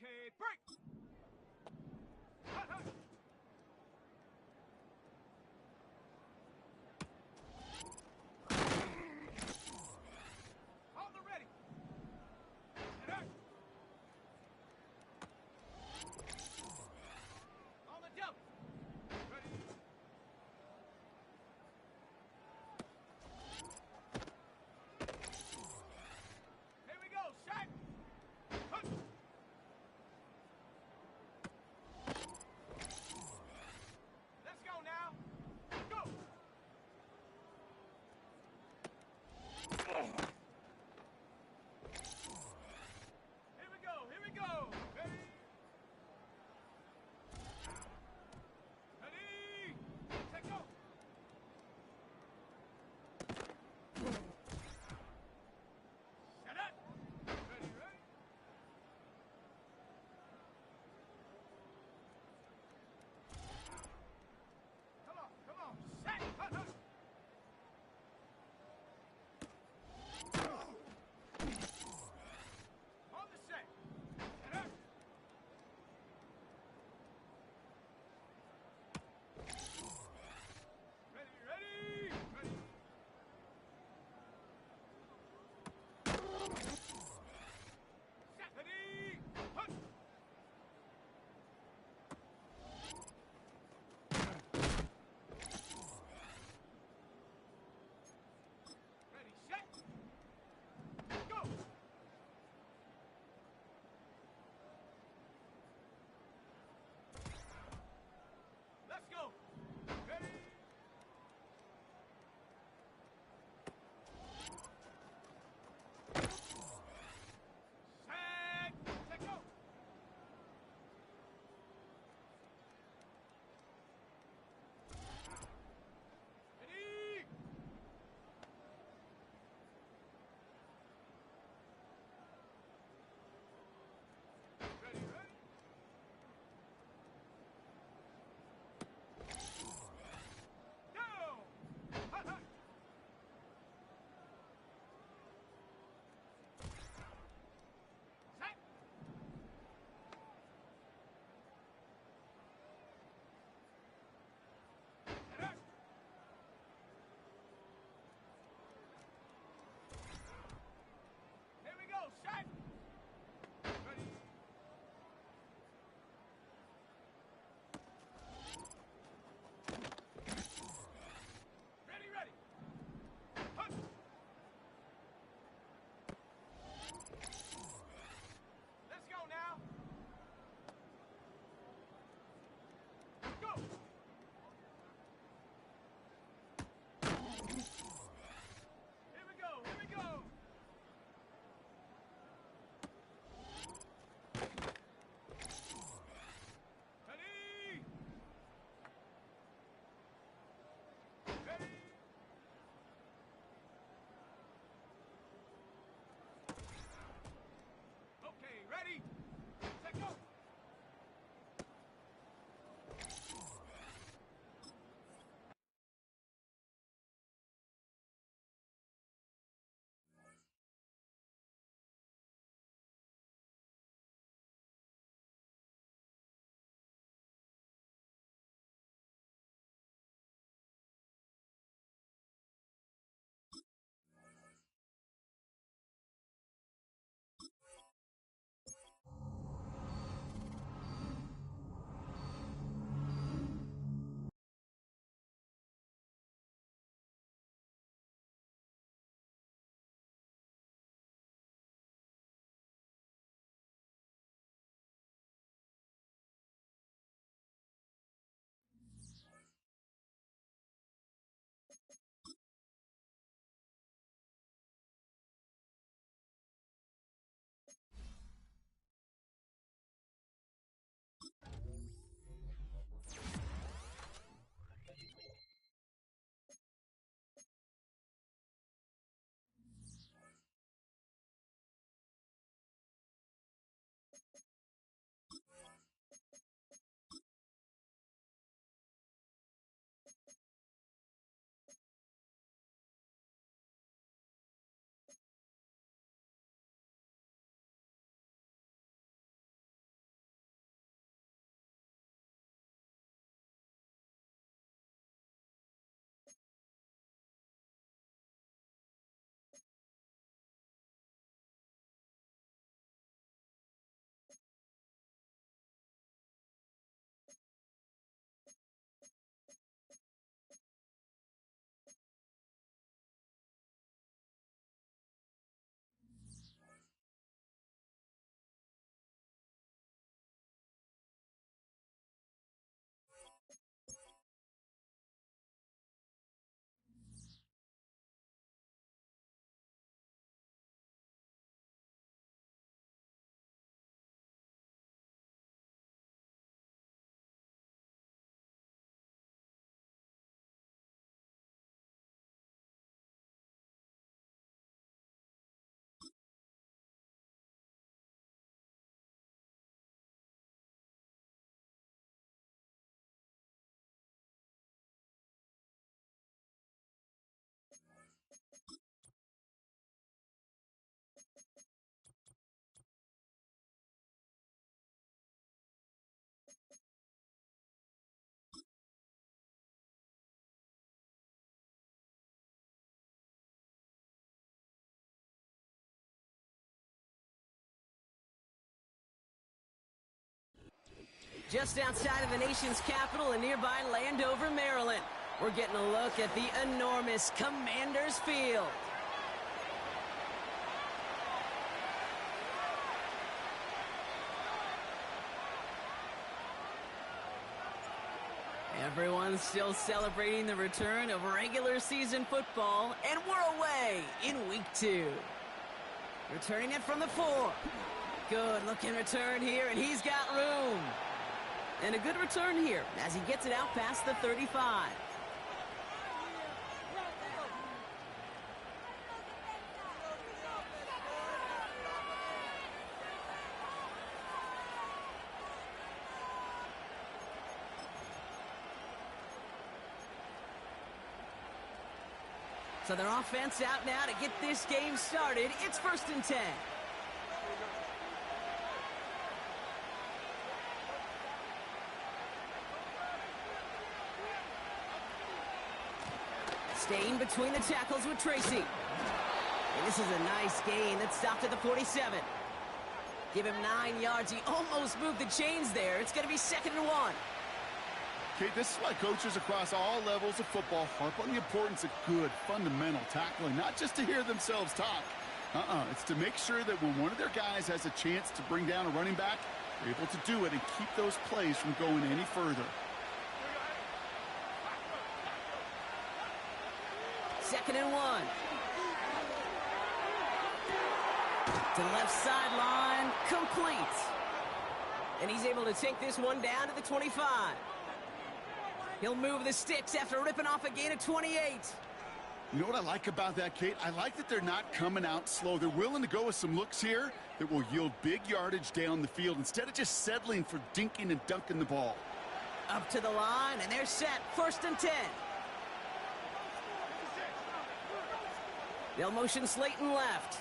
Okay, break! Hut, hut. On the ready! And out! On the jump! Ready! Here we go, shot! Hut. just outside of the nation's capital in nearby Landover, Maryland. We're getting a look at the enormous Commanders Field. Everyone's still celebrating the return of regular season football, and we're away in week 2. Returning it from the 4. Good looking return here, and he's got room. And a good return here as he gets it out past the 35. So their offense out now to get this game started. It's 1st and 10. Staying between the tackles with Tracy. And this is a nice gain that stopped at the 47. Give him 9 yards. He almost moved the chains there. It's going to be 2nd and 1. Okay, this is why coaches across all levels of football harp on the importance of good, fundamental tackling, not just to hear themselves talk. It's to make sure that when one of their guys has a chance to bring down a running back, they're able to do it and keep those plays from going any further. 2nd and 1. To the left sideline, complete. And he's able to take this one down to the 25. He'll move the sticks after ripping off a gain of 28. You know what I like about that, Kate? I like that they're not coming out slow. They're willing to go with some looks here that will yield big yardage down the field instead of just settling for dinking and dunking the ball. Up to the line, and they're set. 1st and 10. They'll motion Slayton left.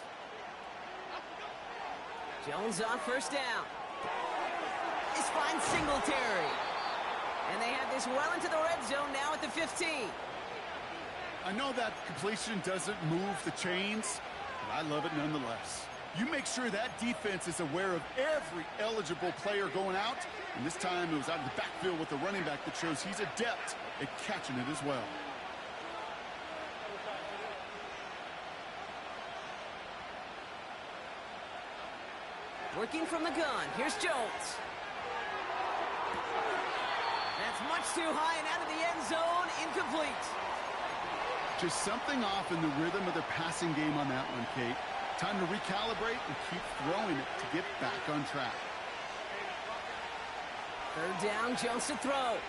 Jones off 1st down. This finds Singletary. And they have this well into the red zone now at the 15. I know that completion doesn't move the chains, but I love it nonetheless. You make sure that defense is aware of every eligible player going out, and this time it was out of the backfield with the running back that shows he's adept at catching it as well. Working from the gun. Here's Jones. That's much too high and out of the end zone. Incomplete. Just something off in the rhythm of their passing game on that one, Kate. Time to recalibrate and keep throwing it to get back on track. 3rd down, Jones to throw.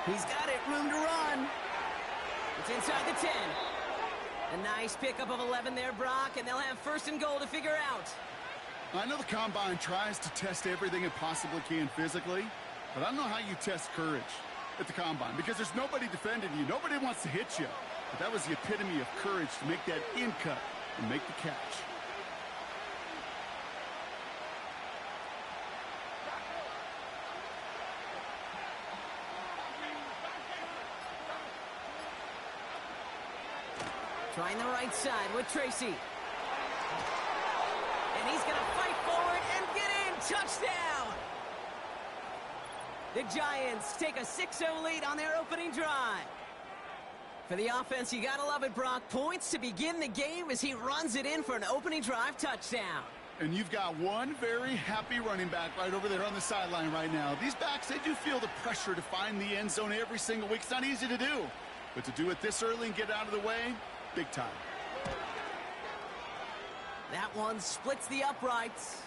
He's got it, room to run. It's inside the 10. A nice pickup of 11 there, Brock, and they'll have 1st and goal to figure out. I know the Combine tries to test everything it possibly can physically, but I don't know how you test courage at the Combine because there's nobody defending you. Nobody wants to hit you. But that was the epitome of courage to make that in cut and make the catch. Trying the right side with Tracy. And he's going to fight forward and get in. Touchdown! The Giants take a 6-0 lead on their opening drive. For the offense, you got to love it, Brock. Points to begin the game as he runs it in for an opening drive touchdown. And you've got one very happy running back right over there on the sideline right now. These backs, they do feel the pressure to find the end zone every single week. It's not easy to do. But to do it this early and get out of the way, big time. That one splits the uprights.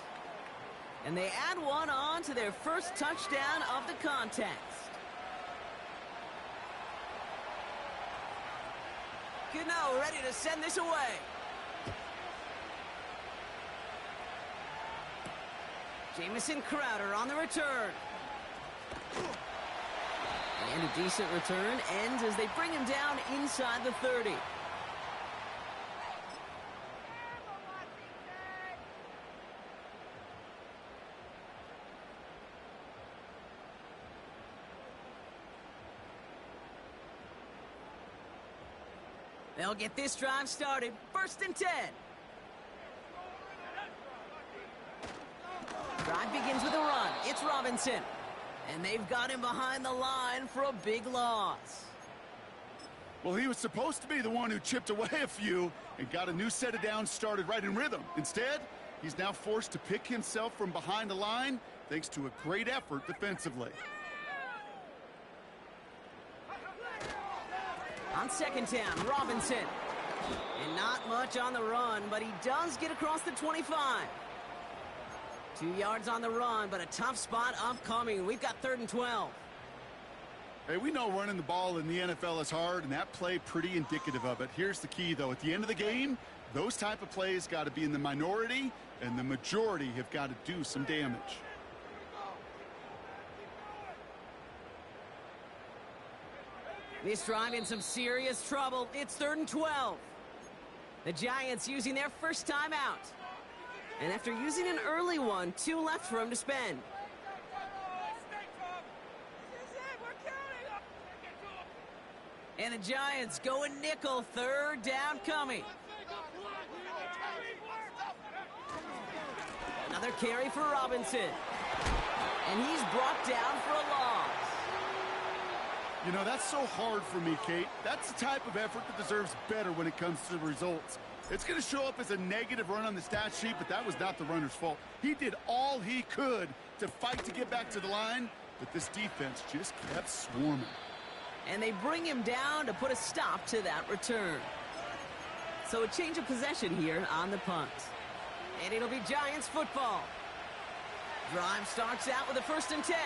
And they add one on to their first touchdown of the contest. Gano ready to send this away. Jamison Crowder on the return. And a decent return ends as they bring him down inside the 30. They'll get this drive started. 1st and 10. Drive begins with a It's Robinson. And they've got him behind the line for a big loss. Well, he was supposed to be the one who chipped away a few and got a new set of downs started right in rhythm. Instead, he's now forced to pick himself from behind the line thanks to a great effort defensively. On second down, Robinson. And not much on the run, but he does get across the 25. 2 yards on the run, but a tough spot upcoming. We've got 3rd and 12. Hey, we know running the ball in the NFL is hard, and that play pretty indicative of it. Here's the key, though. At the end of the game, those type of plays got to be in the minority, and the majority have got to do some damage. This drive in some serious trouble. It's 3rd and 12. The Giants using their first timeout. And after using an early one, 2 left for him to spend. And the Giants going nickel, 3rd down coming. Another carry for Robinson. And he's brought down for a loss. You know, that's so hard for me, Kate. That's the type of effort that deserves better when it comes to the results. It's going to show up as a negative run on the stat sheet, but that was not the runner's fault. He did all he could to fight to get back to the line, but this defense just kept swarming. And they bring him down to put a stop to that return. So a change of possession here on the punt. And it'll be Giants football. Drive starts out with a 1st and 10.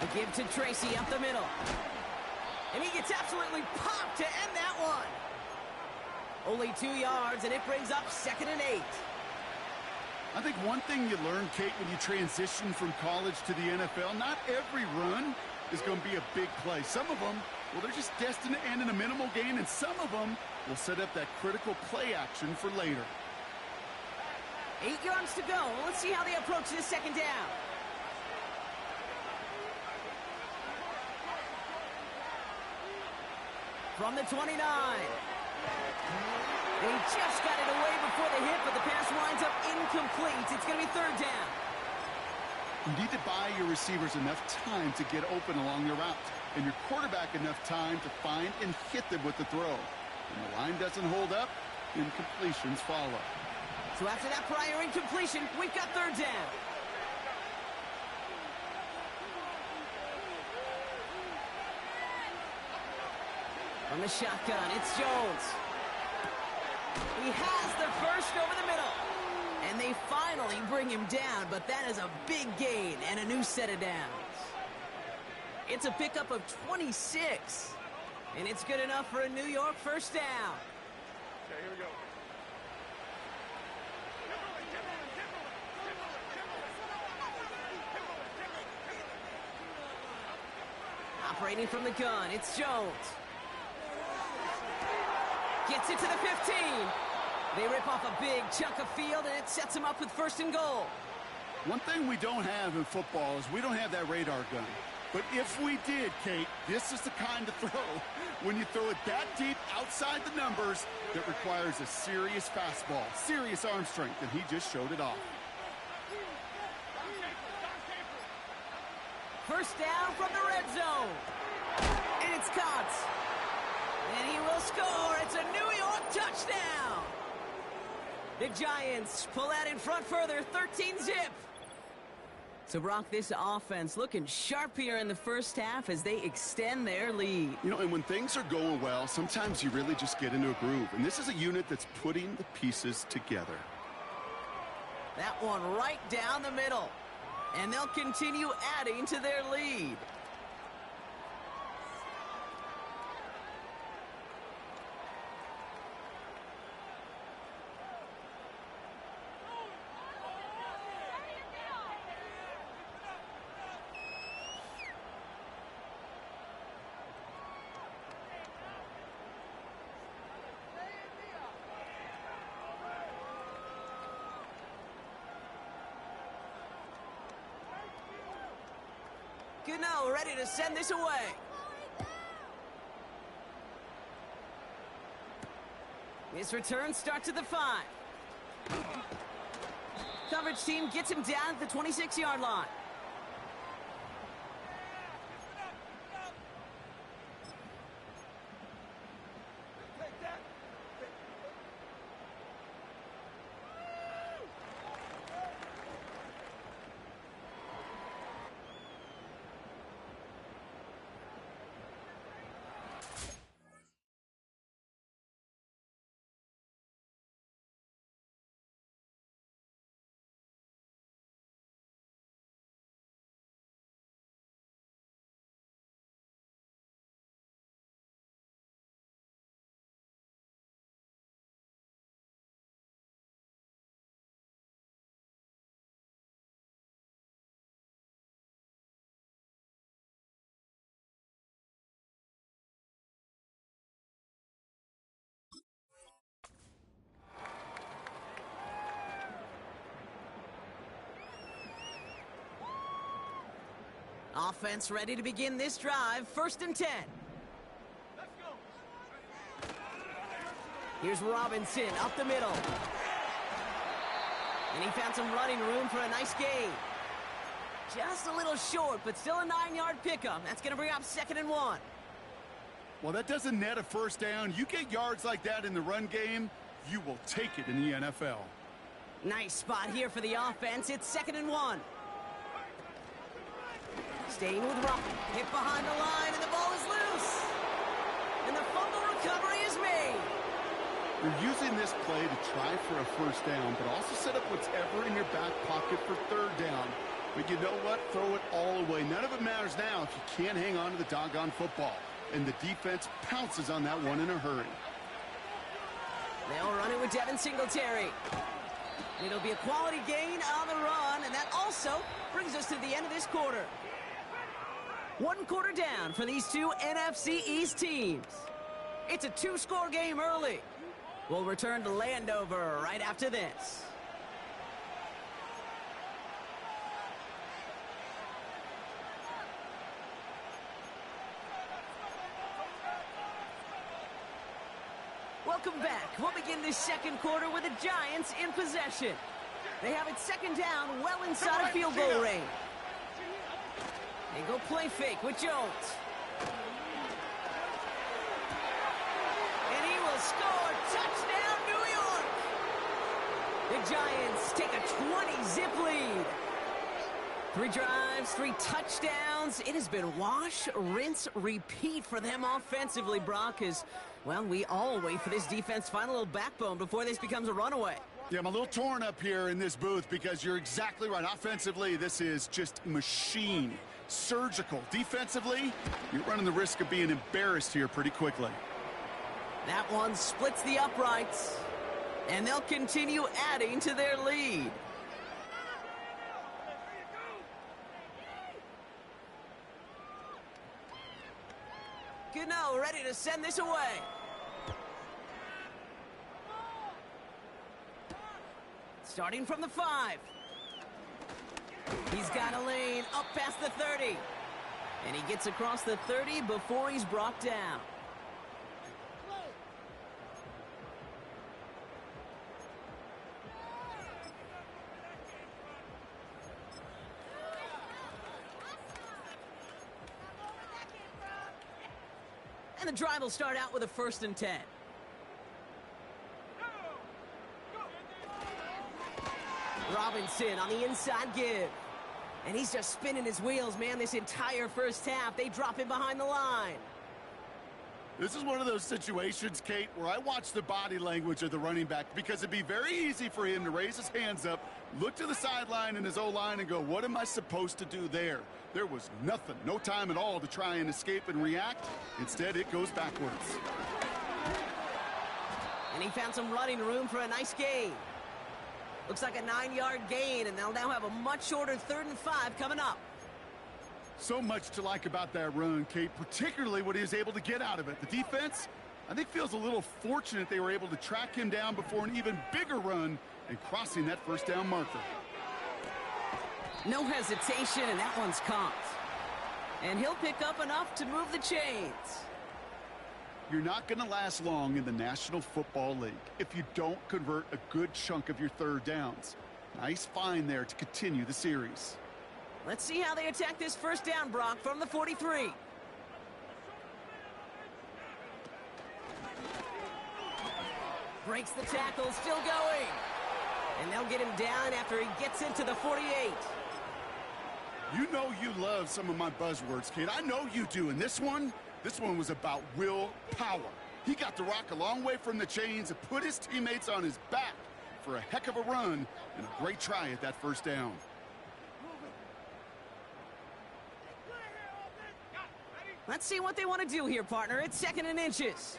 A give to Tracy up the middle. And he gets absolutely popped to end that one. Only 2 yards, and it brings up 2nd and 8. I think one thing you learn, Kate, when you transition from college to the NFL, not every run is going to be a big play. Some of them, well, they're just destined to end in a minimal gain, and some of them will set up that critical play action for later. 8 yards to go. Let's see how they approach this 2nd down. From the 29. And he just got it away before the hit, but the pass winds up incomplete. It's going to be 3rd down. You need to buy your receivers enough time to get open along your route, and your quarterback enough time to find and hit them with the throw. When the line doesn't hold up, incompletions follow. So after that prior incompletion, we've got 3rd down. From the shotgun, it's Jones. He has the first over the middle. And they finally bring him down, but that is a big gain and a new set of downs. It's a pickup of 26. And it's good enough for a New York 1st down. Okay, here we go. Operating from the gun, it's Jones. Gets it to the 15. They rip off a big chunk of field, and it sets them up with 1st and goal. One thing we don't have in football is we don't have that radar gun. But if we did, Kate, this is the kind of throw, when you throw it that deep outside the numbers, that requires a serious fastball, serious arm strength, and he just showed it off. 1st down from the red zone. And it's caught. And he will score. It's a New York touchdown. The Giants pull out in front further, 13-zip. So, Brock, this offense looking sharp here in the 1st half as they extend their lead. You know, and when things are going well, sometimes you really just get into a groove. And this is a unit that's putting the pieces together. That one right down the middle. And they'll continue adding to their lead. Gano ready to send this away. This return starts at the 5. Coverage team gets him down at the 26-yard line. Offense ready to begin this drive. 1st and 10. Let's go. Here's Robinson up the middle. And he found some running room for a nice gain. Just a little short, but still a 9-yard pickup. That's going to bring up 2nd and 1. Well, that doesn't net a first down. You get yards like that in the run game, you will take it in the NFL. Nice spot here for the offense. It's 2nd and 1. Staying with Rock. Hit behind the line, and the ball is loose. And the fumble recovery is made. You're using this play to try for a first down, but also set up whatever in your back pocket for 3rd down. But you know what? Throw it all away. None of it matters now if you can't hang on to the doggone football. And the defense pounces on that one in a hurry. They'll run it with Devin Singletary. And it'll be a quality gain on the run, and that also brings us to the end of this quarter. 1 quarter down for these two NFC East teams. It's a 2-score game early. We'll return to Landover right after this. Welcome back. We'll begin this 2nd quarter with the Giants in possession. They have it 2nd down, well inside of field goal range. They go play fake with Jones. And he will score. Touchdown, New York. The Giants take a 20-zip lead. 3 drives, 3 touchdowns. It has been wash, rinse, repeat for them offensively, Brock, as, well, we all wait for this defense to find a little backbone before this becomes a runaway. Yeah, I'm a little torn up here in this booth because you're exactly right. Offensively, this is just machine. Surgical. Defensively, you're running the risk of being embarrassed here pretty quickly. That one splits the uprights, and they'll continue adding to their lead. Gano ready to send this away. Starting from the 5. He's got a lane up past the 30. And he gets across the 30 before he's brought down. And the drive will start out with a 1st and 10. Robinson on the inside give. And he's just spinning his wheels, man, this entire first half. They drop him behind the line. This is one of those situations, Kate, where I watch the body language of the running back because it'd be very easy for him to raise his hands up, look to the sideline in his O-line and go, what am I supposed to do there? There was nothing, no time at all to try and escape and react. Instead, it goes backwards. And he found some running room for a nice gain. Looks like a 9-yard gain, and they'll now have a much shorter 3rd and 5 coming up. So much to like about that run, Kate, particularly what he was able to get out of it. The defense, I think, feels a little fortunate they were able to track him down before an even bigger run and crossing that first down marker. No hesitation, and that one's caught. And he'll pick up enough to move the chains. You're not going to last long in the National Football League if you don't convert a good chunk of your third downs. Nice find there to continue the series. Let's see how they attack this first down, Brock, from the 43. Breaks the tackle, still going. And they'll get him down after he gets into the 48. You know you love some of my buzzwords, kid. I know you do. And this one was about willpower. He got the rock a long way from the chains and put his teammates on his back for a heck of a run and a great try at that first down. Let's see what they want to do here, partner. It's 2nd and inches.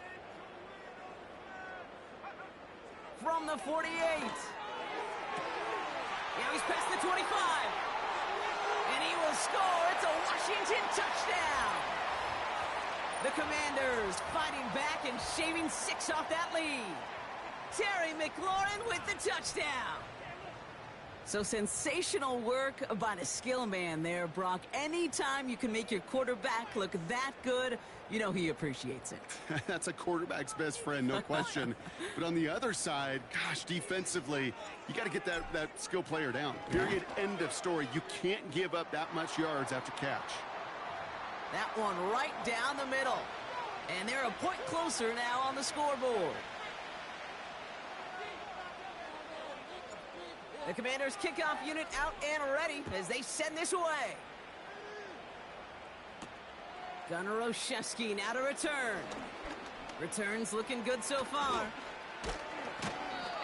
From the 48. Now he's past the 25. And he will score. It's a Washington touchdown. The Commanders fighting back and shaving 6 off that lead. Terry McLaurin with the touchdown. So sensational work by the skill man there, Brock. Anytime you can make your quarterback look that good, you know he appreciates it. That's a quarterback's best friend, no question. But on the other side, gosh, defensively, you got to get that skill player down. Period, end of story. You can't give up that much yards after catch. That one right down the middle. And they're a point closer now on the scoreboard. The Commanders' kickoff unit out and ready as they send this away. Gunnar Olszewski now to return. Returns looking good so far.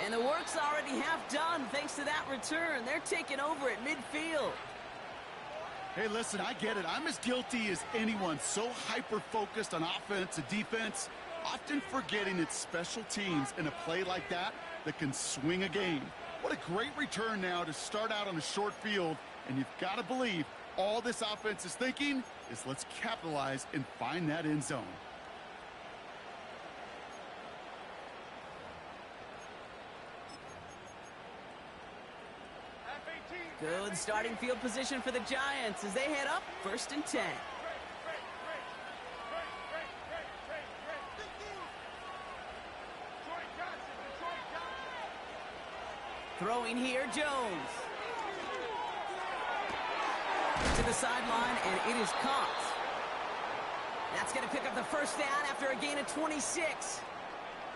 And the work's already half done thanks to that return. They're taking over at midfield. Hey, listen, I get it. I'm as guilty as anyone. So hyper-focused on offense and defense, often forgetting it's special teams in a play like that can swing a game. What a great return now to start out on a short field, and you've got to believe all this offense is thinking is let's capitalize and find that end zone. Good starting field position for the Giants as they head up 1st and 10. Throwing here, Jones. To the sideline, and it is caught. That's going to pick up the first down after a gain of 26.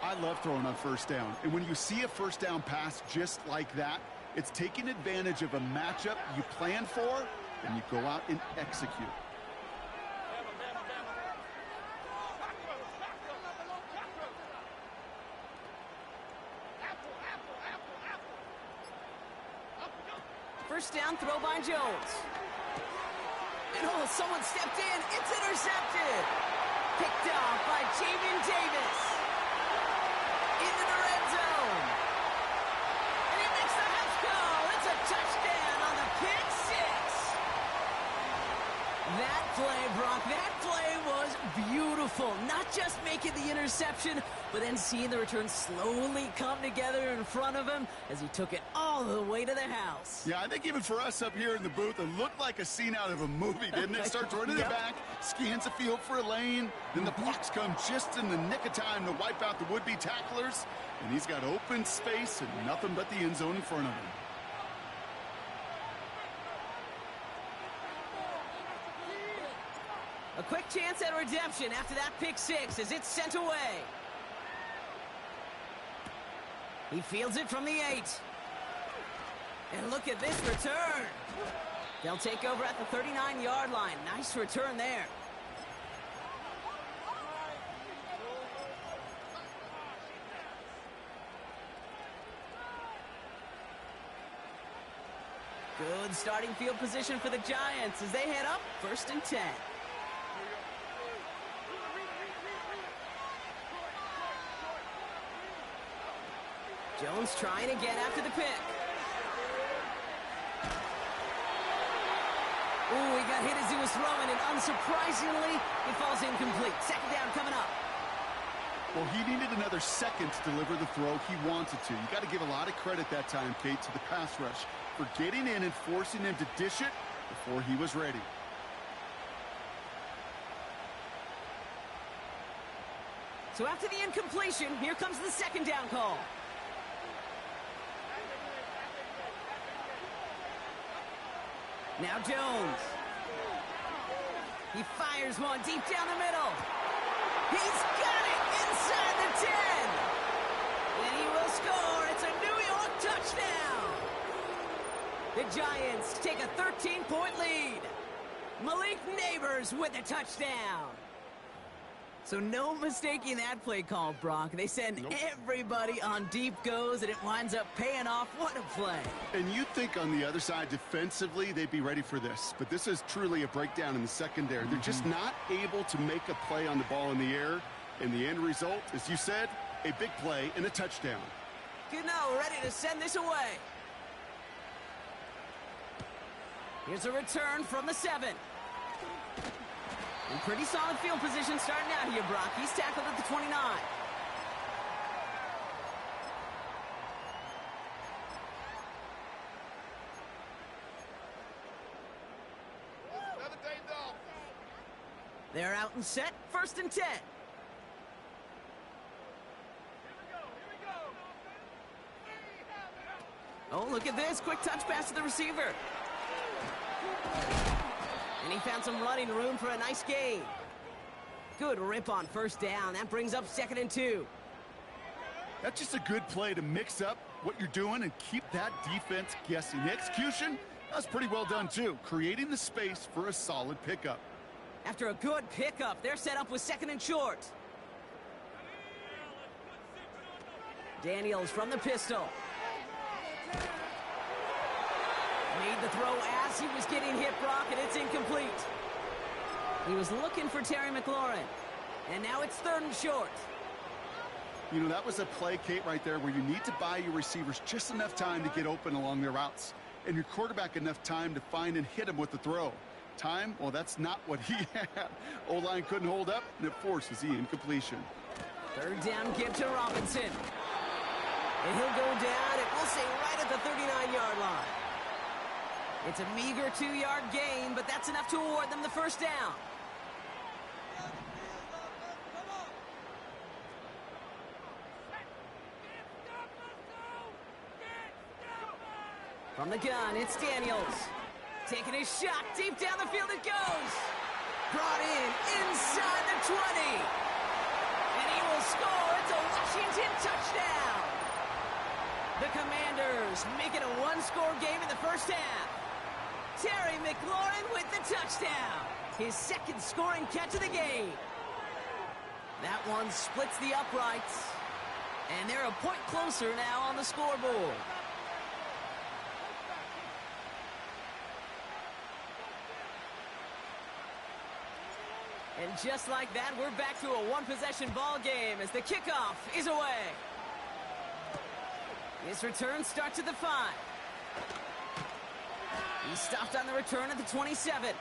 I love throwing on first down. And when you see a first down pass just like that, it's taking advantage of a matchup you plan for, and you go out and execute. First down throw by Jones. And oh, someone stepped in. It's intercepted. Picked off by Jamin Davis. Into the red zone. And he makes the house call. It's a touchdown on the pick six. That play, Brock, that play was beautiful. Not just making the interception, but then seeing the return slowly come together in front of him as he took it all the way to the house. Yeah, I think even for us up here in the booth, it looked like a scene out of a movie, didn't it? Starts running the back, scans the field for a lane, then the blocks come just in the nick of time to wipe out the would-be tacklers, and he's got open space and nothing but the end zone in front of him. A quick chance at redemption after that pick six as it's sent away. He fields it from the 8. And look at this return. They'll take over at the 39-yard line. Nice return there. Good starting field position for the Giants as they head up 1st and 10. Jones trying again after the pick. Ooh, he got hit as he was throwing, and unsurprisingly, he falls incomplete. 2nd down coming up. Well, he needed another second to deliver the throw he wanted to. You got to give a lot of credit that time, Kate, to the pass rush for getting in and forcing him to dish it before he was ready. So after the incompletion, here comes the second down call. Now Jones. He fires one deep down the middle. He's got it inside the 10. And he will score. It's a New York touchdown. The Giants take a 13-point lead. Malik Neighbors with a touchdown. So no mistaking that play call, Brock. They send everybody on deep goes, and it winds up paying off. What a play. And you'd think on the other side, defensively, they'd be ready for this. But this is truly a breakdown in the secondary. They're just not able to make a play on the ball in the air. And the end result, as you said, a big play and a touchdown. Gano ready to send this away. Here's a return from the 7. In pretty solid field position starting out here, Brock. He's tackled at the 29. Another day off. They're out and set. 1st and 10. Here we go. Oh, look at this. Quick touch pass to the receiver. And he found some running room for a nice gain. Good rip on 1st down. That brings up 2nd and 2. That's just a good play to mix up what you're doing and keep that defense guessing. The execution, that's pretty well done too, creating the space for a solid pickup. After a good pickup, they're set up with 2nd and short. Daniels from the pistol. Made the throw as he was getting hit, Brock, and it's incomplete. He was looking for Terry McLaurin, and now it's 3rd and short. You know, that was a play, Kate, right there where you need to buy your receivers just enough time to get open along their routes, and your quarterback enough time to find and hit him with the throw. Time, well, that's not what he had. O-line couldn't hold up, and it forces the incompletion. 3rd down give to Robinson. And he'll go down, and we'll say right at the 39-yard line. It's a meager 2-yard gain, but that's enough to award them the 1st down. From the gun, it's Daniels. Taking his shot, deep down the field it goes. Brought in, inside the 20. And he will score. It's a Washington touchdown. The Commanders make it a 1-score game in the 1st half. Terry McLaurin with the touchdown. His 2nd scoring catch of the game. That one splits the uprights. And they're a point closer now on the scoreboard. And just like that, we're back to a 1-possession ball game as the kickoff is away. His return starts at the 5. He stopped on the return at the 27.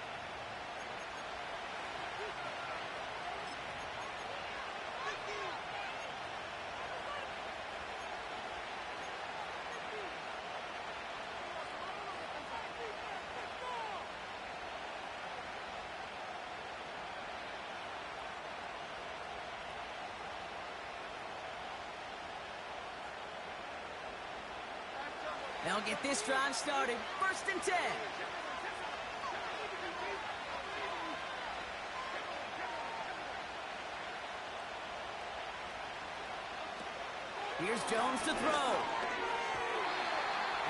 They'll get this drive started. 1st and 10. Here's Jones to throw.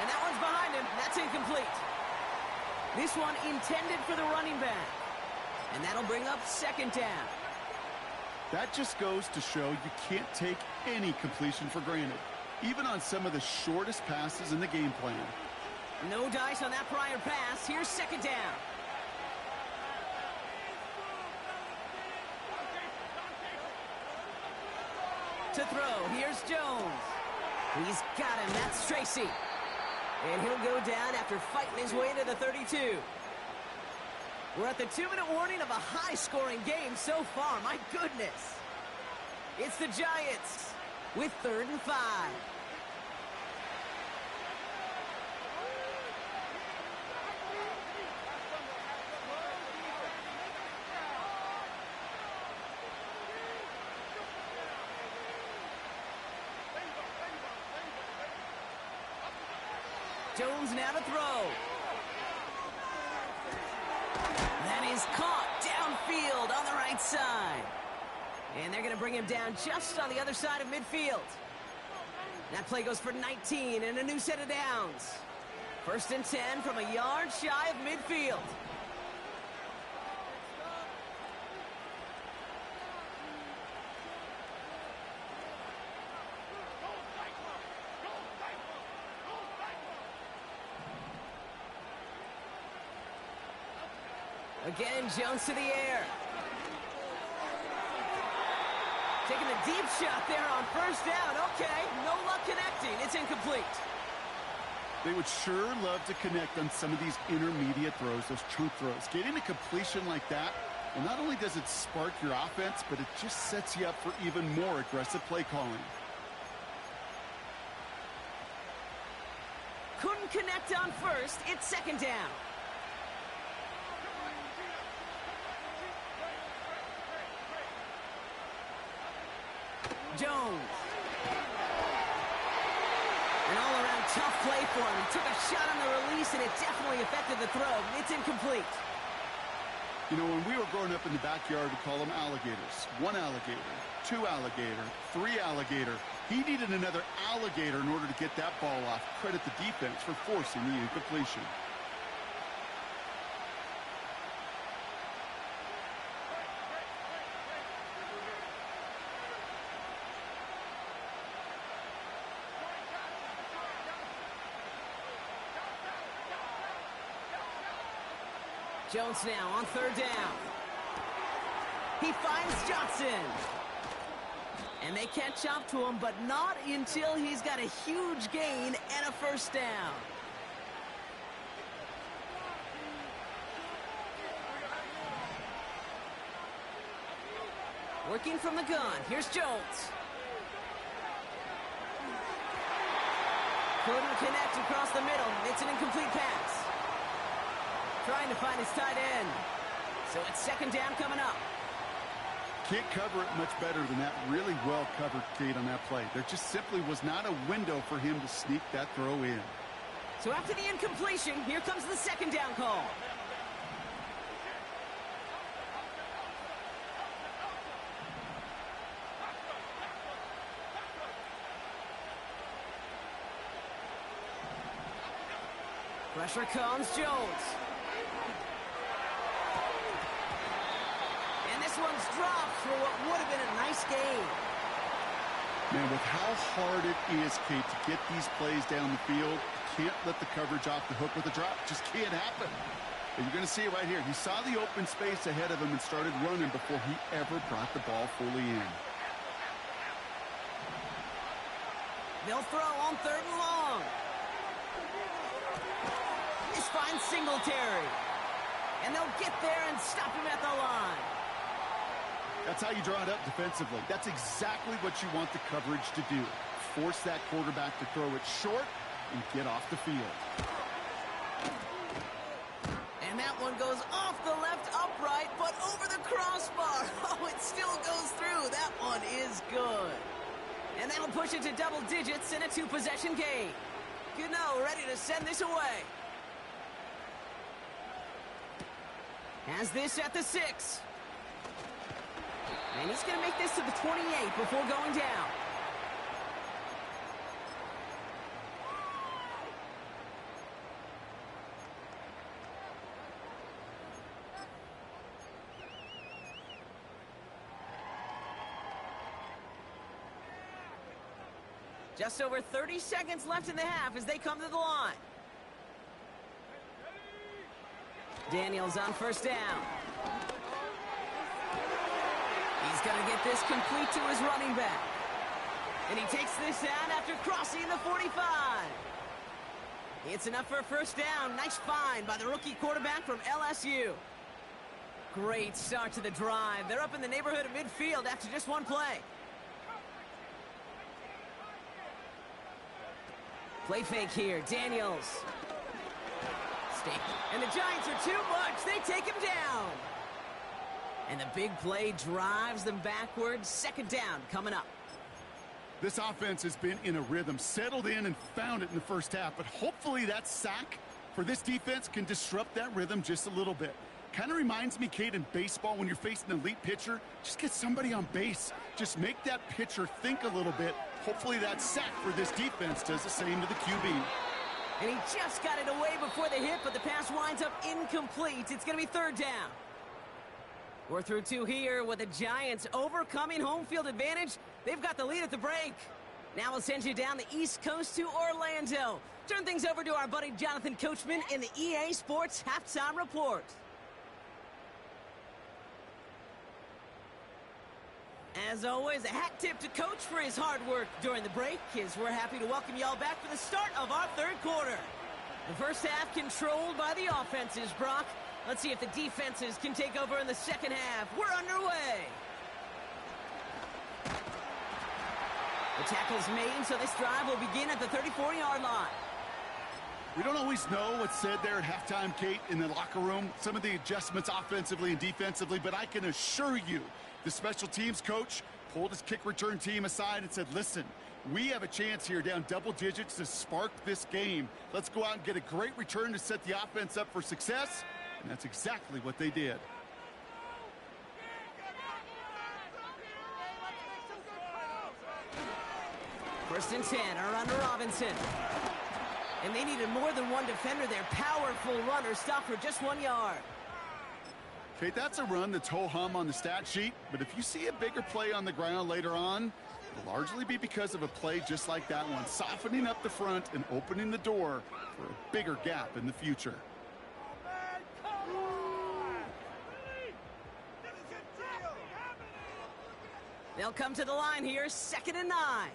And that one's behind him. That's incomplete. This one intended for the running back. And that'll bring up 2nd down. That just goes to show you can't take any completion for granted, even on some of the shortest passes in the game plan. No dice on that prior pass. Here's 2nd down. To throw, here's Jones. He's got him, that's Tracy. And he'll go down after fighting his way into the 32. We're at the 2-minute warning of a high-scoring game so far. My goodness. It's the Giants with 3rd and 5. Jones now to throw. That is caught downfield on the right side. And they're going to bring him down just on the other side of midfield. That play goes for 19 and a new set of downs. 1st and 10 from a yard shy of midfield. Again, Jones to the air. Taking a deep shot there on 1st down. Okay, no luck connecting. It's incomplete. They would sure love to connect on some of these intermediate throws, those chunk throws. Getting a completion like that, well, not only does it spark your offense, but it just sets you up for even more aggressive play calling. Couldn't connect on 1st. It's 2nd down. Jones. An all-around tough play for him. He took a shot on the release, and it definitely affected the throw. It's incomplete. You know, when we were growing up in the backyard, we call them alligators. 1 alligator, 2 alligator, 3 alligator. He needed another alligator in order to get that ball off. Credit the defense for forcing the incompletion. Jones now on 3rd down. He finds Johnson. And they catch up to him, but not until he's got a huge gain and a 1st down. Working from the gun. Here's Jones. Couldn't connect across the middle. It's an incomplete pass. Trying to find his tight end. So it's 2nd down coming up. Can't cover it much better than that. Really well covered, Kate, on that play. There just simply was not a window for him to sneak that throw in. So after the incompletion, here comes the 2nd down call. Pressure comes, Jones. And this one's dropped for what would have been a nice gain. Man, with how hard it is, Kate, to get these plays down the field, you can't let the coverage off the hook with a drop. Just can't happen. But you're going to see it right here. He saw the open space ahead of him and started running before he ever brought the ball fully in. They'll throw on 3rd and long. This finds Singletary. And they'll get there and stop him at the line. That's how you draw it up defensively. That's exactly what you want the coverage to do. Force that quarterback to throw it short and get off the field. And that one goes off the left upright, but over the crossbar. Oh, it still goes through. That one is good. And that'll push it to double digits in a 2-possession game. Gano ready to send this away. Has this at the 6. And he's going to make this to the 28 before going down. Just over 30 seconds left in the half as they come to the line. Daniels on 1st down. He's going to get this complete to his running back. And he takes this out after crossing the 45. It's enough for a 1st down. Nice find by the rookie quarterback from LSU. Great start to the drive. They're up in the neighborhood of midfield after just one play. Play fake here. Daniels. And the Giants are too much. They take him down. And the big play drives them backwards. 2nd down coming up. This offense has been in a rhythm, settled in and found it in the first half, but hopefully that sack for this defense can disrupt that rhythm just a little bit. Kind of reminds me, Kate, in baseball when you're facing an elite pitcher, just get somebody on base. Just make that pitcher think a little bit. Hopefully that sack for this defense does the same to the QB. And he just got it away before the hit, but the pass winds up incomplete. It's going to be third down. We're through two here with the Giants overcoming home field advantage. They've got the lead at the break. Now we'll send you down the East Coast to Orlando. Turn things over to our buddy Jonathan Coachman in the EA Sports Halftime Report. As always, a hat tip to Coach for his hard work during the break, as we're happy to welcome y'all back for the start of our third quarter. The first half controlled by the offenses, Brock. Let's see if the defenses can take over in the second half. We're underway. The tackle's made, so this drive will begin at the 34-yard line. We don't always know what's said there at halftime, Kate, in the locker room. Some of the adjustments offensively and defensively, but I can assure you the special teams coach pulled his kick return team aside and said, listen, we have a chance here down double digits to spark this game. Let's go out and get a great return to set the offense up for success. And that's exactly what they did. First and 10, are under Robinson. And they needed more than one defender there. Powerful runner, stopped for just 1 yard. Kate, that's a run that's ho-hum on the stat sheet, but if you see a bigger play on the ground later on, it'll largely be because of a play just like that one, softening up the front and opening the door for a bigger gap in the future. They'll come to the line here, 2nd and 9.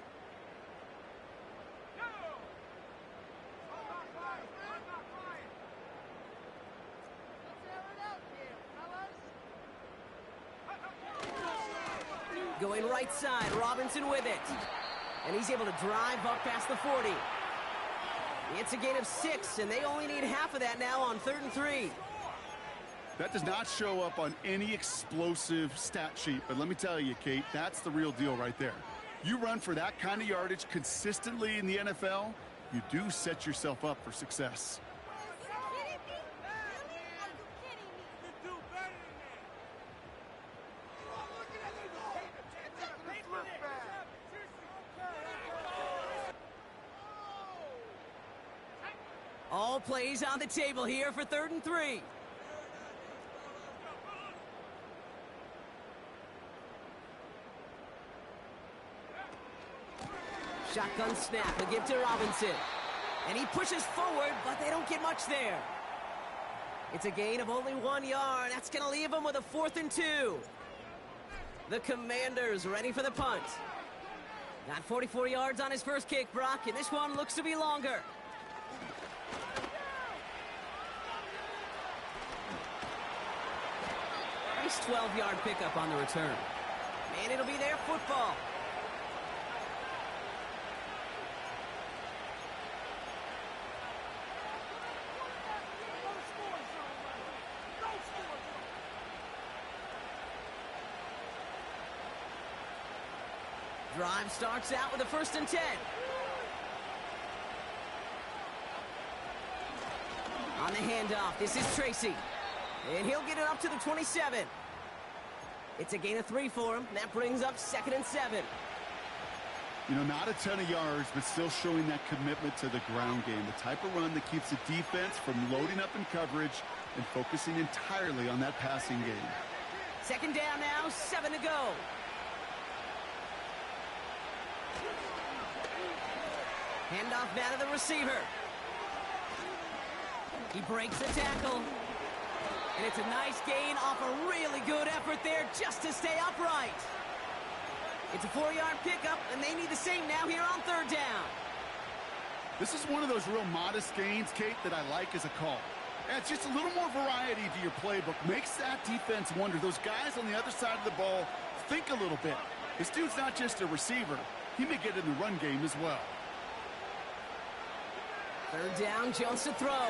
Going right side, Robinson with it. And he's able to drive up past the 40. It's a gain of 6, and they only need half of that now on 3rd and 3. That does not show up on any explosive stat sheet, but let me tell you, Kate, that's the real deal right there. You run for that kind of yardage consistently in the NFL, you do set yourself up for success. All plays on the table here for 3rd and 3. Shotgun snap, they'll give to Robinson. And he pushes forward, but they don't get much there. It's a gain of only 1 yard. That's going to leave him with a 4th and 2. The Commanders ready for the punt. Got 44 yards on his first kick, Brock, and this one looks to be longer. Nice 12-yard pickup on the return. And it'll be their football. Drive starts out with a 1st and 10. On the handoff, this is Tracy. And he'll get it up to the 27. It's a gain of 3 for him. That brings up 2nd and 7. You know, not a ton of yards, but still showing that commitment to the ground game. The type of run that keeps the defense from loading up in coverage and focusing entirely on that passing game. 2nd down now, 7 to go. Handoff now to the receiver. He breaks the tackle. And it's a nice gain off a really good effort there just to stay upright. It's a 4-yard pickup, and they need the same now here on 3rd down. This is one of those real modest gains, Kate, that I like as a call. Adds just a little more variety to your playbook. Makes that defense wonder. Those guys on the other side of the ball think a little bit. This dude's not just a receiver. He may get in the run game as well. 3rd down, Jones to throw.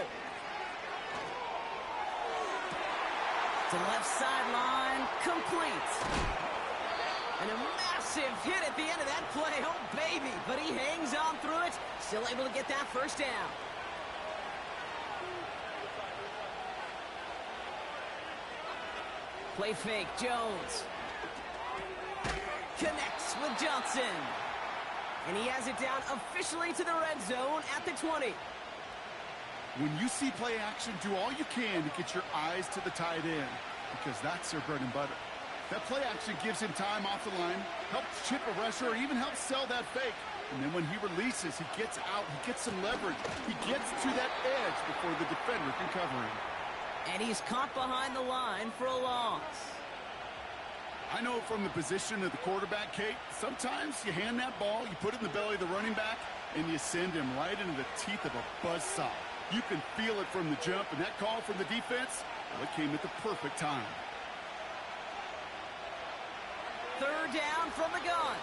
To the left sideline, complete. And a Massive hit at the end of that play. Oh, baby. But he hangs on through it. Still able to get that first down. Play fake, Jones. Connects with Johnson. And he has it down officially to the red zone at the 20. When you see play action, do all you can to get your eyes to the tight end, because that's their bread and butter. That play action gives him time off the line, helps chip a rusher, or even helps sell that fake. And then when he releases, he gets out, he gets some leverage. He gets to that edge before the defender can cover him. And he's caught behind the line for a loss. I know from the position of the quarterback, Kate, sometimes you hand that ball, you put it in the belly of the running back, and you send him right into the teeth of a buzzsaw. You can feel it from the jump, and that call from the defense, well, it came at the perfect time. Third down from the gun.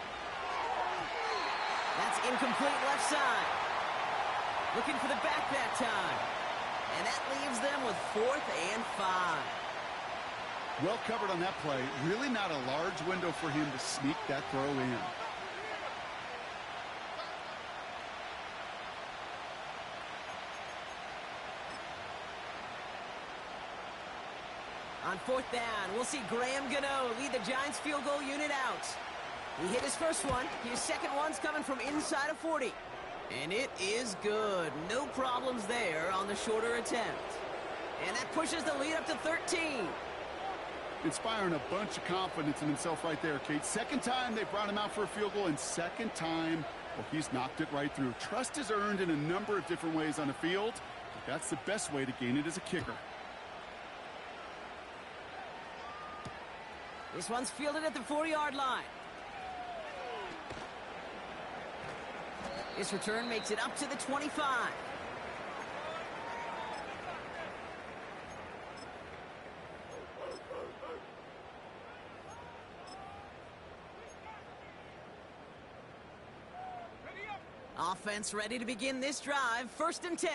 That's incomplete left side. Looking for the back that time. And that leaves them with 4th and 5. Well covered on that play. Really not a large window for him to sneak that throw in. On 4th down, we'll see Graham Gano lead the Giants field goal unit out. He hit his first one. His second one's coming from inside of 40. And it is good. No problems there on the shorter attempt. And that pushes the lead up to 13. Inspiring a bunch of confidence in himself right there, Kate. Second time they brought him out for a field goal, and second time, well, he's knocked it right through. Trust is earned in a number of different ways on the field. But that's the best way to gain it as a kicker. This one's fielded at the 40-yard line. This return makes it up to the 25. Offense ready to begin this drive. 1st and 10.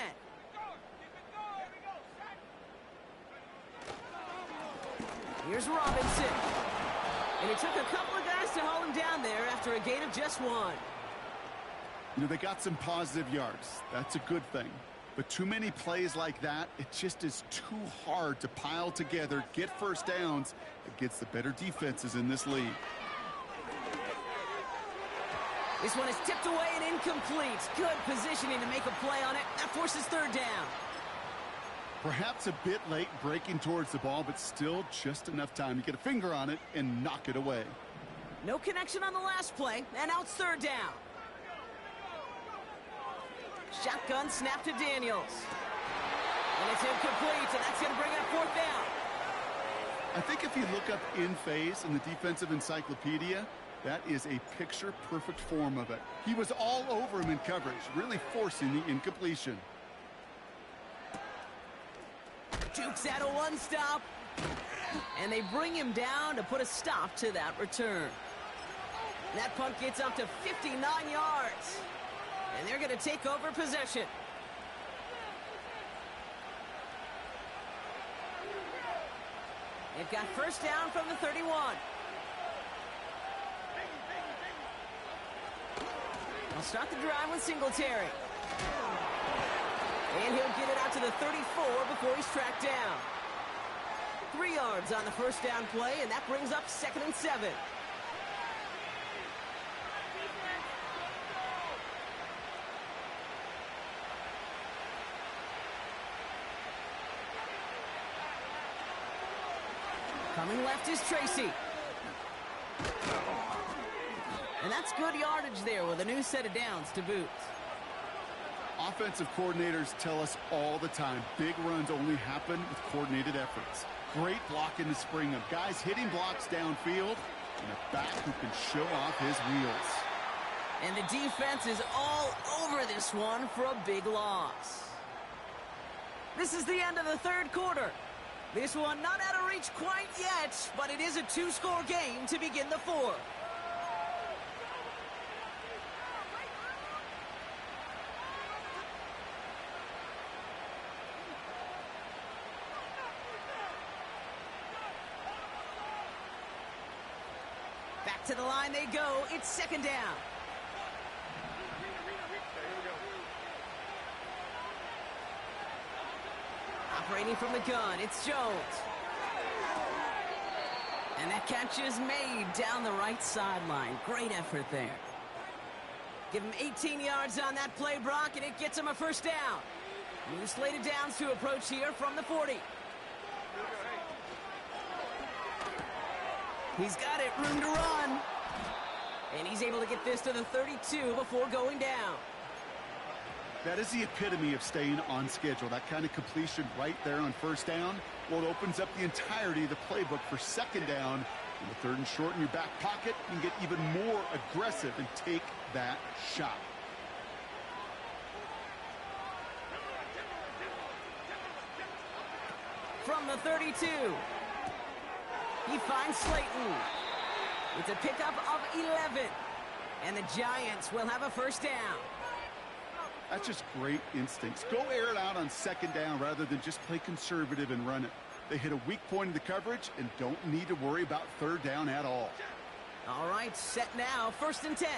Here's Robinson. And it took a couple of guys to hold him down there after a gain of just 1. You know, they got some positive yards. That's a good thing. But too many plays like that, it just is too hard to pile together, get first downs against the better defenses in this league. This one is tipped away and incomplete. Good positioning to make a play on it. That forces 3rd down. Perhaps a bit late breaking towards the ball, but still just enough time to get a finger on it and knock it away. No connection on the last play, and now it's 3rd down. Shotgun snap to Daniels. And it's incomplete, and that's going to bring up 4th down. I think if you look up in phase in the defensive encyclopedia, that is a picture-perfect form of it. He was all over him in coverage, really forcing the incompletion. Jukes out a one-stop. And they bring him down to put a stop to that return. That punt gets up to 59 yards. And they're going to take over possession. They've got 1st down from the 31. They'll start the drive with Singletary. And he'll get it out to the 34 before he's tracked down. 3 yards on the 1st down play, and that brings up 2nd and 7. Coming left is Tracy. And that's good yardage there with a new set of downs to boot. Offensive coordinators tell us all the time, big runs only happen with coordinated efforts. Great blocking to spring them. Guys hitting blocks downfield, and a back who can show off his wheels. And the defense is all over this one for a big loss. This is the end of the 3rd quarter. This one not out of reach quite yet, but it is a 2-score game to begin the 4th. to the line they go. It's second down. Operating from the gun, it's Jones. And that catch is made down the right sideline. Great effort there. Give him 18 yards on that play, Brock, and it gets him a first down. New slated downs to approach here from the 40. He's got it, room to run. And he's able to get this to the 32 before going down. That is the epitome of staying on schedule. That kind of completion right there on first down. Well, it opens up the entirety of the playbook for second down. In the third and short in your back pocket, you can get even more aggressive and take that shot. From the 32, he finds Slayton. It's a pickup of 11. And the Giants will have a first down. That's just great instincts. Go air it out on second down rather than just play conservative and run it. They hit a weak point in the coverage and don't need to worry about third down at all. All right, set now, 1st and 10.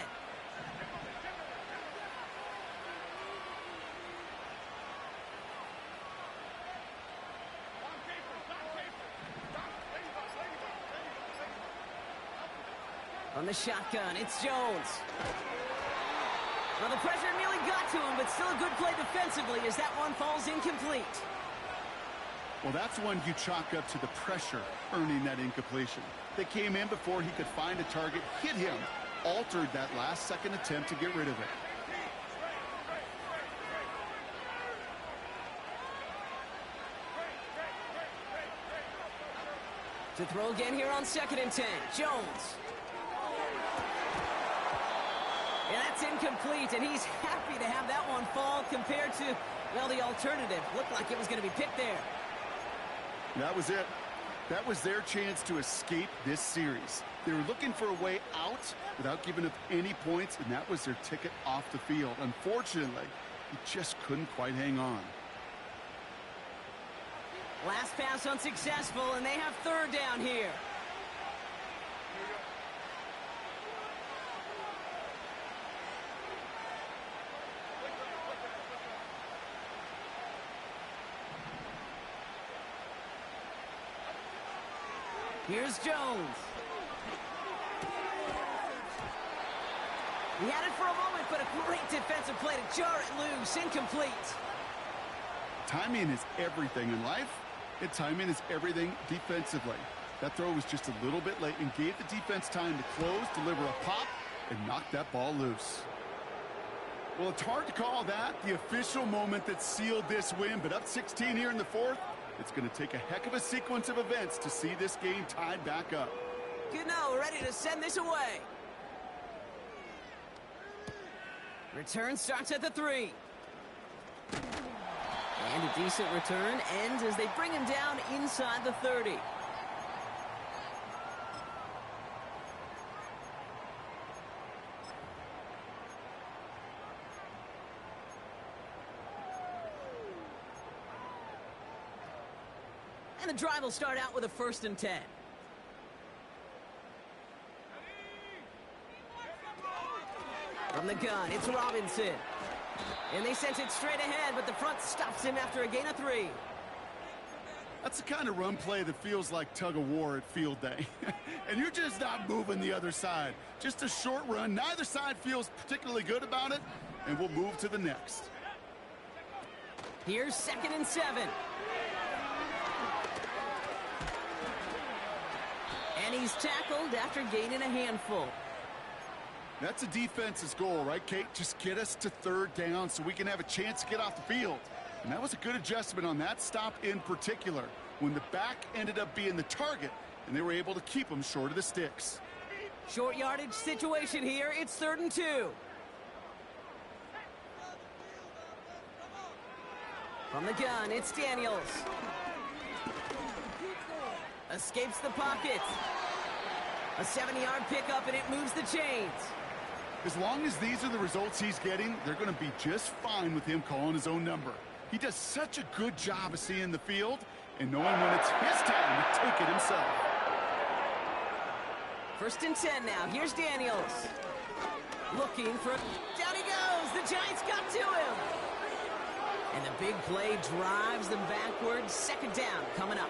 On the shotgun, it's Jones. Well, the pressure nearly got to him, but still a good play defensively as that one falls incomplete. Well, that's one you chalk up to the pressure earning that incompletion. They came in before he could find a target, hit him, altered that last-second attempt to get rid of it. To throw again here on 2nd and 10, Jones. And that's incomplete, and he's happy to have that one fall compared to, well, the alternative. Looked like it was going to be picked there. That was it. That was their chance to escape this series. They were looking for a way out without giving up any points, and that was their ticket off the field. Unfortunately, he just couldn't quite hang on. Last pass unsuccessful, and they have third down here. Here's Jones. He had it for a moment, but a great defensive play to jar it loose. Incomplete. Timing is everything in life, and timing is everything defensively. That throw was just a little bit late and gave the defense time to close, deliver a pop, and knock that ball loose. Well, it's hard to call that the official moment that sealed this win, but up 16 here in the fourth, it's going to take a heck of a sequence of events to see this game tied back up. Good now, ready to send this away. Return starts at the 3. And a decent return ends as they bring him down inside the 30. And the drive will start out with a 1st and 10. From the gun, it's Robinson. And they sent it straight ahead, but the front stops him after a gain of 3. That's the kind of run play that feels like tug-of-war at field day. And you're just not moving the other side. Just a short run. Neither side feels particularly good about it, and we'll move to the next. Here's 2nd and 7. And he's tackled after gaining a handful. That's a defense's goal, right, Kate? Just get us to third down so we can have a chance to get off the field. And that was a good adjustment on that stop in particular, when the back ended up being the target, and they were able to keep him short of the sticks. Short yardage situation here. It's 3rd and 2. From the gun, it's Daniels. Escapes the pocket. A 7-yard pickup, and it moves the chains. As long as these are the results he's getting, they're going to be just fine with him calling his own number. He does such a good job of seeing the field and knowing when it's his time to take it himself. First and 10 now. Here's Daniels. Looking for... Down he goes! The Giants got to him! And the big play drives them backwards. Second down coming up.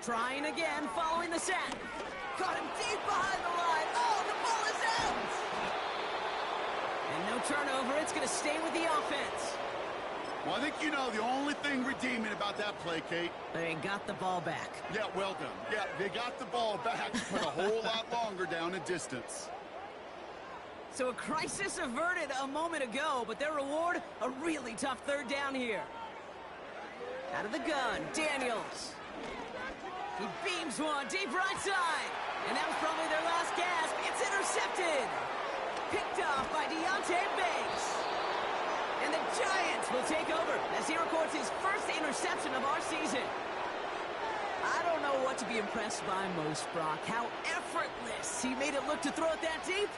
Trying again, following the sack. Caught him deep behind the line. Oh, the ball is out! And no turnover. It's going to stay with the offense. Well, I think you know the only thing redeeming about that play, Kate. They got the ball back. Yeah, well done. Yeah, they got the ball back, but a whole lot longer down in distance. So a crisis averted a moment ago, but their reward, a really tough third down here. Out of the gun, Daniels. He beams one deep right side. And that was probably their last gasp. It's intercepted. Picked off by Deontay Banks. And the Giants will take over as he records his first interception of our season. I don't know what to be impressed by most, Brock. How effortless he made it look to throw it that deep,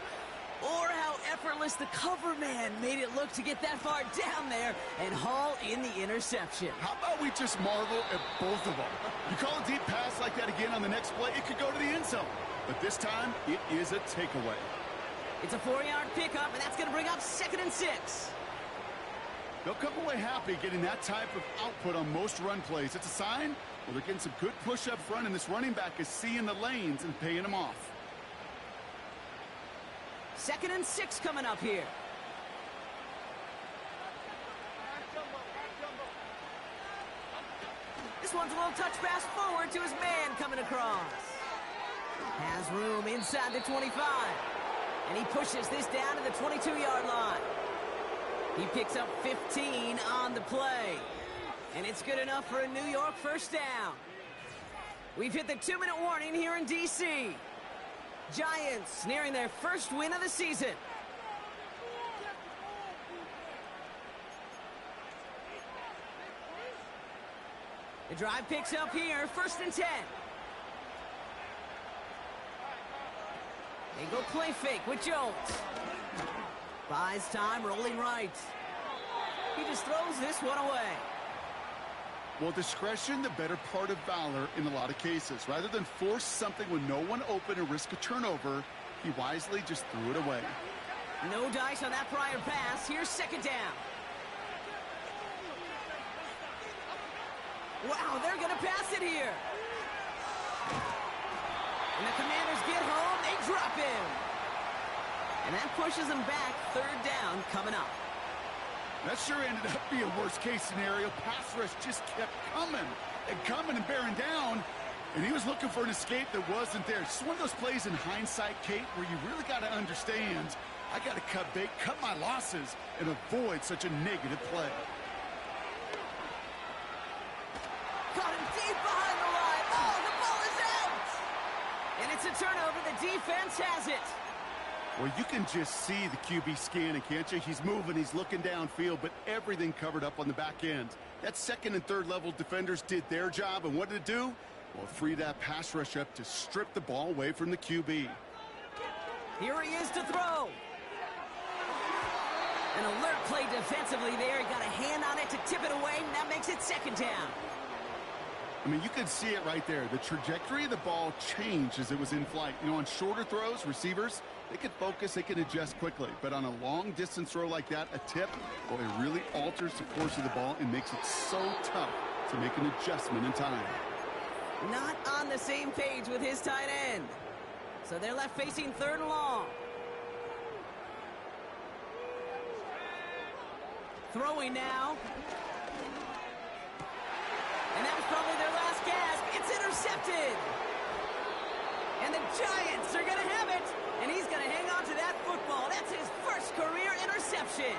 or how effortless the cover man made it look to get that far down there and haul in the interception. How about we just marvel at both of them? You call a deep pass like that again on the next play, it could go to the end zone. But this time, it is a takeaway. It's a 4-yard pickup, and that's going to bring up 2nd and 6. They'll come away happy getting that type of output on most run plays. It's a sign, well, they're getting some good push up front, and this running back is seeing the lanes and paying them off. 2nd and 6 coming up here. This one's a little touch pass forward to his man coming across. Has room inside the 25. And he pushes this down to the 22-yard line. He picks up 15 on the play. And it's good enough for a New York first down. We've hit the 2-minute warning here in D.C. Giants nearing their first win of the season. The drive picks up here, 1st and 10. They go play fake with Jones. Buys time, rolling right. He just throws this one away. Well, discretion, the better part of valor in a lot of cases. Rather than force something with no one open and risk a turnover, he wisely just threw it away. No dice on that prior pass. Here's 2nd down. Wow, they're going to pass it here. And the Commanders get home. They drop him. And that pushes them back. 3rd down coming up. That sure ended up being a worst-case scenario. Pass rush just kept coming and bearing down. And he was looking for an escape that wasn't there. It's one of those plays in hindsight, Kate, where you really got to understand, I got to cut bait, cut my losses, and avoid such a negative play. Caught him deep behind the line. Oh, the ball is out! And it's a turnover. The defense has it. Well, you can just see the QB scanning, can't you? He's moving, he's looking downfield, but everything covered up on the back end. That 2nd and 3rd level defenders did their job, and what did it do? Well, free that pass rush up to strip the ball away from the QB. Here he is to throw. An alert play defensively there. He got a hand on it to tip it away, and that makes it 2nd down. I mean, you can see it right there. The trajectory of the ball changed as it was in flight. You know, on shorter throws, receivers, they can focus, they can adjust quickly. But on a long-distance throw like that, a tip, well, it really alters the course of the ball and makes it so tough to make an adjustment in time. Not on the same page with his tight end. So they're left facing 3rd and long. Throwing now. And that was probably their last gasp. It's intercepted. And the Giants are going to have it. And he's going to hang on to that football. That's his first career interception.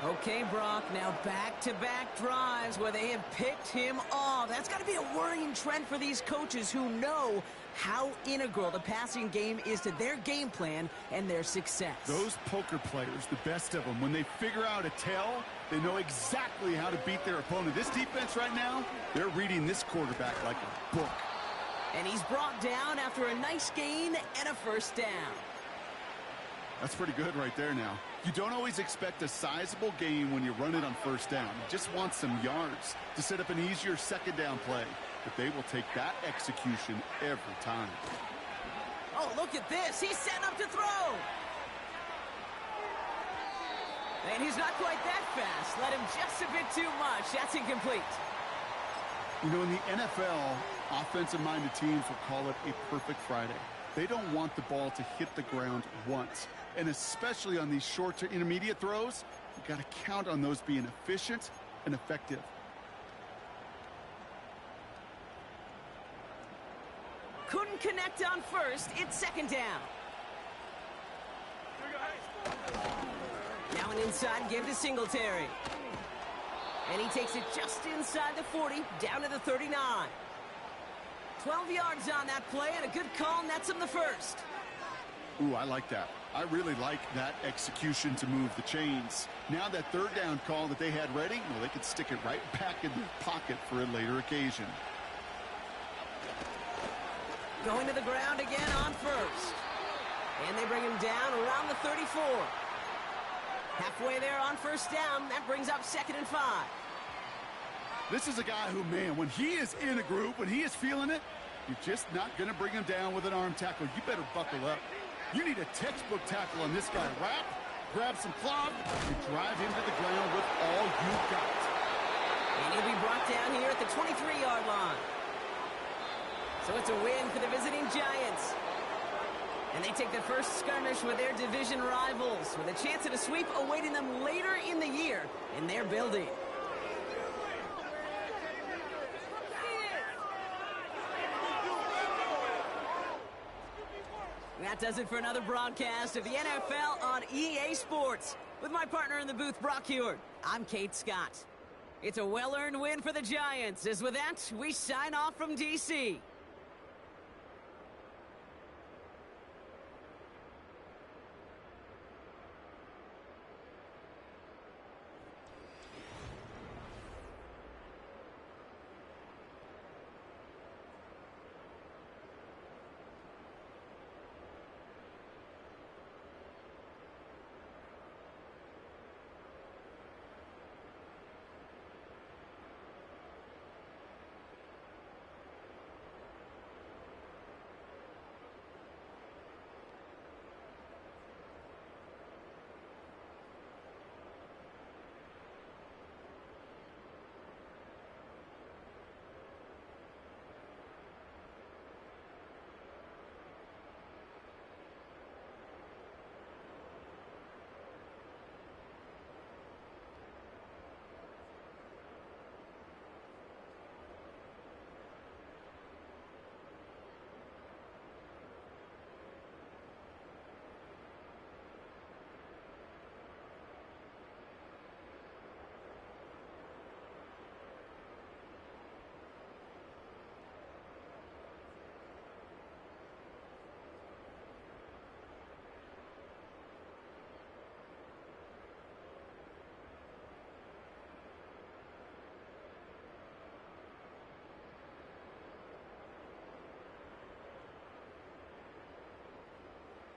Okay, Brock, now back-to-back drives where they have picked him off. That's got to be a worrying trend for these coaches who know how integral the passing game is to their game plan and their success. Those poker players, the best of them, when they figure out a tell, they know exactly how to beat their opponent. This defense right now, they're reading this quarterback like a book. And he's brought down after a nice gain and a 1st down. That's pretty good right there now. You don't always expect a sizable gain when you run it on first down. You just want some yards to set up an easier second down play. But they will take that execution every time. Oh, look at this. He's setting up to throw. And he's not quite that fast. Let him just a bit too much. That's incomplete. You know, in the NFL, offensive-minded teams will call it a perfect Friday. They don't want the ball to hit the ground once. And especially on these short to intermediate throws, you've got to count on those being efficient and effective. Couldn't connect on first. It's second down. Now an inside give to Singletary. And he takes it just inside the 40, down to the 39. 12 yards on that play, and a good call nets him the first. Ooh, I like that. I really like that execution to move the chains. Now that third down call that they had ready, well, they could stick it right back in their pocket for a later occasion. Going to the ground again on first. And they bring him down around the 34. Halfway there on first down, that brings up 2nd and 5. This is a guy who, man, when he is in a group, when he is feeling it, you're just not going to bring him down with an arm tackle. You better buckle up. You need a textbook tackle on this guy. Wrap, grab some cloth, and drive him to the ground with all you've got. And he'll be brought down here at the 23-yard line. So it's a win for the visiting Giants. And they take the first skirmish with their division rivals, with a chance at a sweep awaiting them later in the year in their building. That does it for another broadcast of the NFL on EA Sports. With my partner in the booth, Brock Heward, I'm Kate Scott. It's a well-earned win for the Giants, as with that, we sign off from D.C.